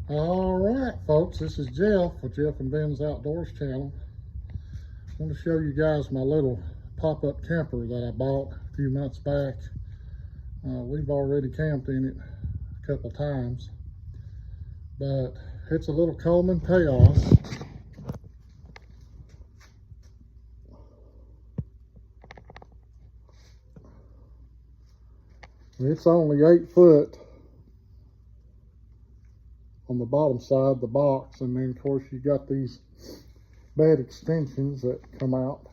All right, folks, this is Jeff with Jeff and Ben's Outdoors channel. I want to show you guys my little pop-up camper that I bought a few months back. We've already camped in it a couple times, but it's a little Coleman Chaos. It's only 8 foot on the bottom side of the box, and then of course you got these bed extensions that come out,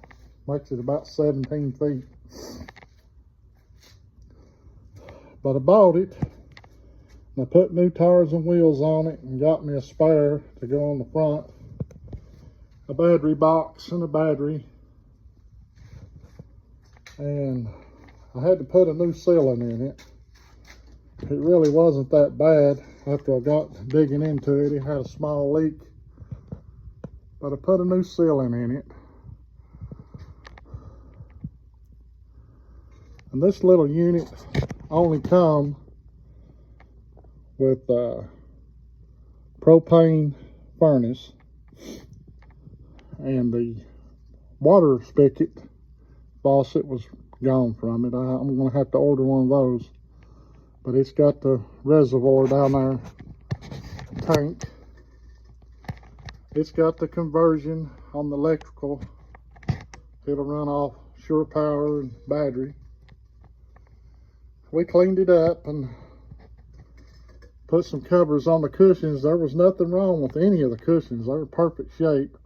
makes it about 17 feet. But I bought it and I put new tires and wheels on it and got me a spare to go on the front, a battery box and a battery, and I had to put a new ceiling in it. It really wasn't that bad. After I got digging into it, it had a small leak, but I put a new ceiling in it. And this little unit only comes with propane furnace, and the water spigot faucet was gone from it. I'm going to have to order one of those. But it's got the reservoir down there, tank. It's got the conversion on the electrical. It'll run off shore power and battery. We cleaned it up and put some covers on the cushions. There was nothing wrong with any of the cushions. They were perfect shape.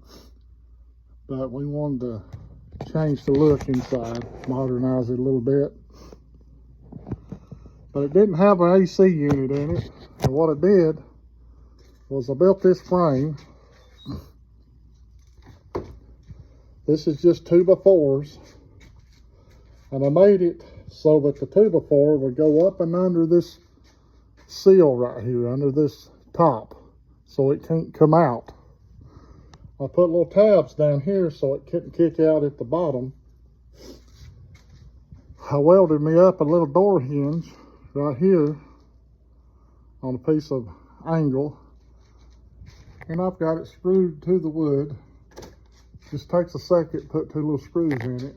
But we wanted to change the look inside, modernize it a little bit. But it didn't have an AC unit in it. And what I did was I built this frame. This is just 2x4s. And I made it so that the 2x4 would go up and under this seal right here, under this top, so it can't come out. I put little tabs down here so it couldn't kick out at the bottom. I welded me up a little door hinge right here on a piece of angle, and I've got it screwed to the wood. Just takes a second to put 2 little screws in it.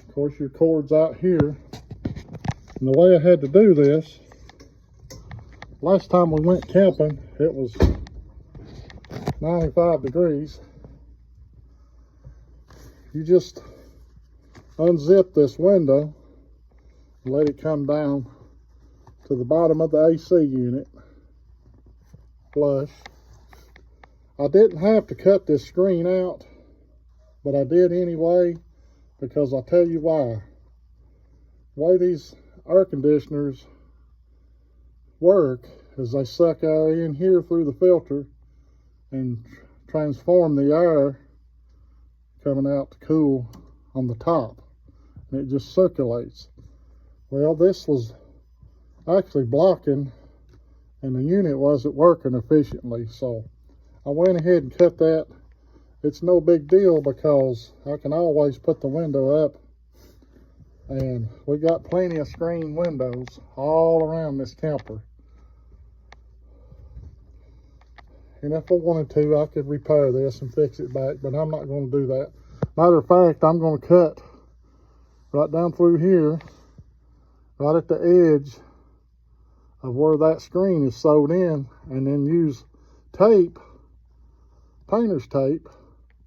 Of course, your cord's out here, and the way I had to do this, last time we went camping, it was 95 degrees. You just unzip this window and let it come down to the bottom of the AC unit, flush. I didn't have to cut this screen out, but I did anyway, because I'll tell you why. The way these air conditioners work is they suck air in here through the filter and transform the air coming out to cool on the top, and it just circulates. Well, this was actually blocking, and the unit wasn't working efficiently, so I went ahead and cut that. It's no big deal because I can always put the window up, and we got plenty of screen windows all around this camper. And if I wanted to, I could repair this and fix it back, but I'm not going to do that. Matter of fact, I'm going to cut right down through here, right at the edge of where that screen is sewed in, and then use tape, painter's tape,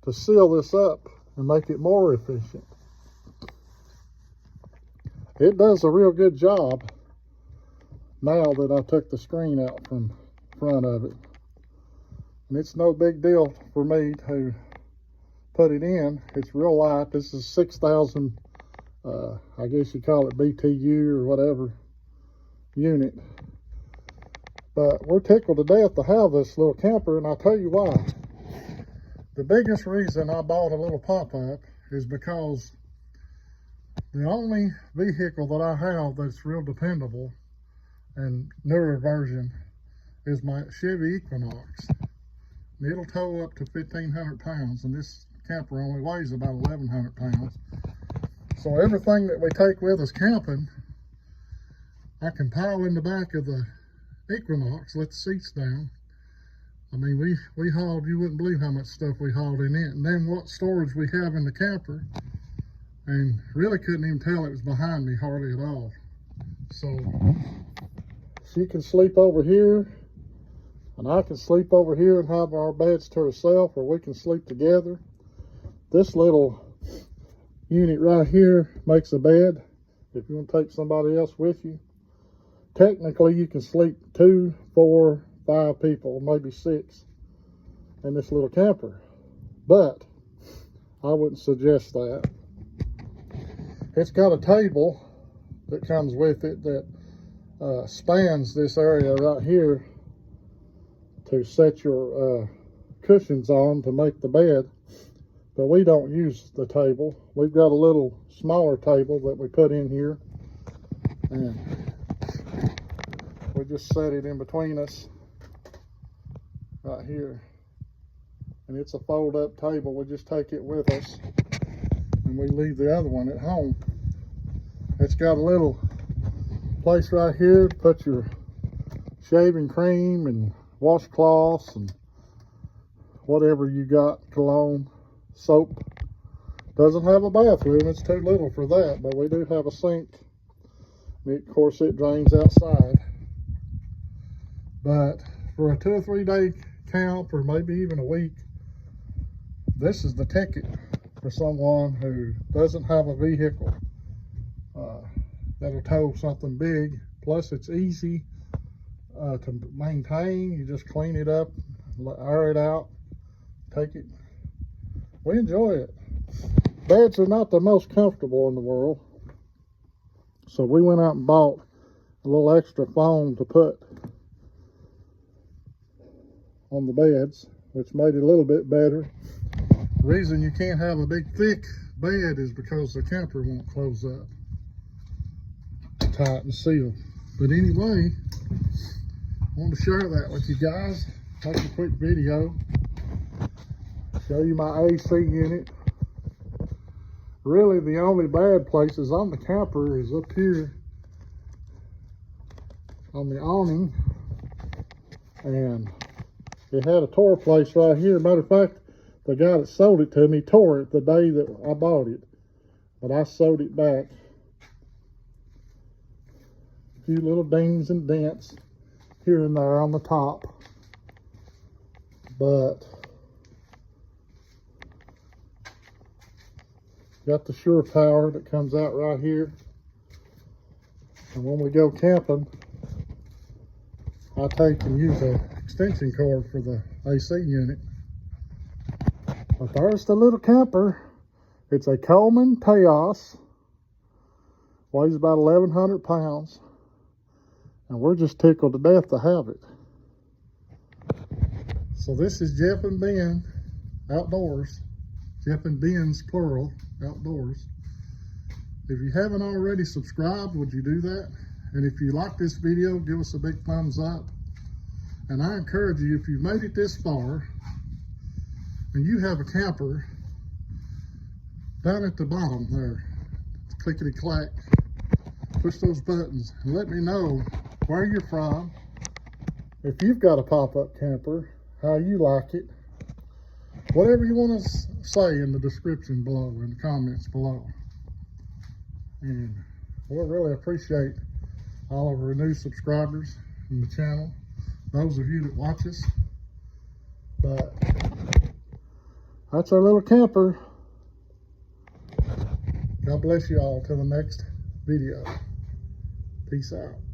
to seal this up and make it more efficient. It does a real good job now that I took the screen out from front of it. And it's no big deal for me to put it in. It's real light. This is 6,000, I guess you call it BTU or whatever unit. But we're tickled to death to have this little camper, and I'll tell you why. The biggest reason I bought a little pop-up is because the only vehicle that I have that's real dependable and newer version is my Chevy Equinox. It'll tow up to 1,500 pounds, and this camper only weighs about 1,100 pounds. So everything that we take with us camping I can pile in the back of the Equinox, let the seats down. I mean, we hauled, you wouldn't believe how much stuff we hauled in it. And then what storage we have in the camper. And really couldn't even tell it was behind me hardly at all. So she can sleep over here, and I can sleep over here and have our beds to ourselves, or we can sleep together. This little unit right here makes a bed if you want to take somebody else with you. Technically, you can sleep 2, 4, 5 people, maybe 6 in this little camper, but I wouldn't suggest that. It's got a table that comes with it that spans this area right here to set your cushions on to make the bed, but we don't use the table. We've got a little smaller table that we put in here, and we just set it in between us right here, and it's a fold-up table. We just take it with us and we leave the other one at home. It's got a little place right here to put your shaving cream and washcloths and whatever you got, cologne, soap. Doesn't have a bathroom, it's too little for that, but we do have a sink. Of course, it drains outside. But for a 2 or 3 day camp, or maybe even a week, this is the ticket for someone who doesn't have a vehicle that'll tow something big. Plus, it's easy to maintain. You just clean it up, air it out, take it. We enjoy it. Beds are not the most comfortable in the world, so we went out and bought a little extra foam to put on the beds, which made it a little bit better. The reason you can't have a big thick bed is because the camper won't close up tight and seal. But anyway, I want to share that with you guys. Take a quick video, show you my AC unit. Really, the only bad places on the camper is up here on the awning, and it had a tore place right here. Matter of fact, the guy that sold it to me tore it the day that I bought it, but I sewed it back. A few little dings and dents here and there on the top, but got the Sure Power that comes out right here. And when we go camping, I take and use an extension cord for the AC unit. But there's the little camper. It's a Coleman Taos. Weighs about 1,100 pounds. And we're just tickled to death to have it. So this is Jeff and Ben Outdoors. Jeff and Ben's plural, Outdoors. If you haven't already subscribed, would you do that? And if you like this video, give us a big thumbs up. And I encourage you, if you've made it this far and you have a camper, down at the bottom there, clickety clack, push those buttons and let me know where you're from. If you've got a pop-up camper, how you like it. Whatever you want to say in the description below, in the comments below. And we'll really appreciate all of our new subscribers in the channel, those of you that watch us. But that's our little camper. God bless you all till the next video. Peace out.